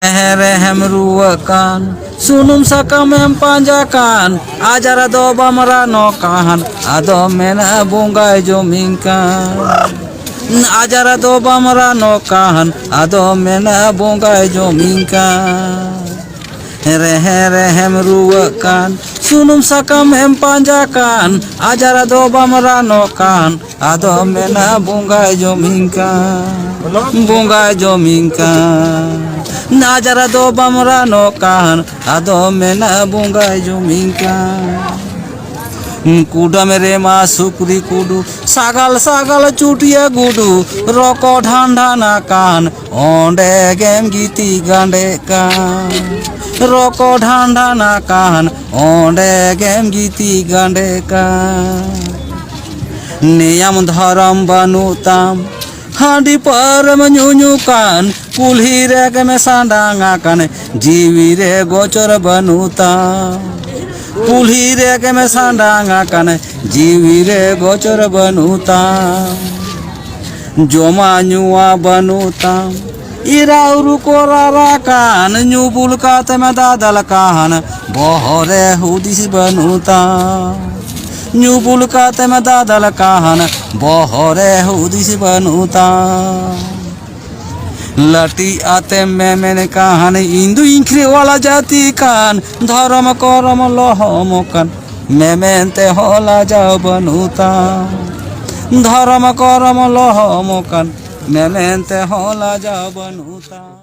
Rehem ruwakan sunum sakamem panjakan ajara do bamra nokan ado mena bungai jomingkan ajara do bamra nokan ado mena bungai jomingkan rehem ruwakan sunum sakamem panjakan ajara do bamra nokan ado mena bungai jomingkan bungai jomingkan Najara do bamra nokan ado mena bungai jomingkan kuda mere ma sukri kudu sagal chutia gudu roko dhanda nakan onde gem giti gandekan roko dhanda nakan onde gem giti gandekan niyam dharam banutam Handi par menyunyukan kulhi re ke mesandangakan jiwi re gocor banuta kulhi re ke mesandangakan jiwi re gocor banuta joma nyua banuta irauru korarakan nyubul kate medadalkan bohore hudis banuta nyubul kate medadalkan bohore hudis banuta lati ate memen kahan indu inkri wala jati kan dharam koram lohomokan memente hola jau banuta dharam koram lohomokan memente hola jau banuta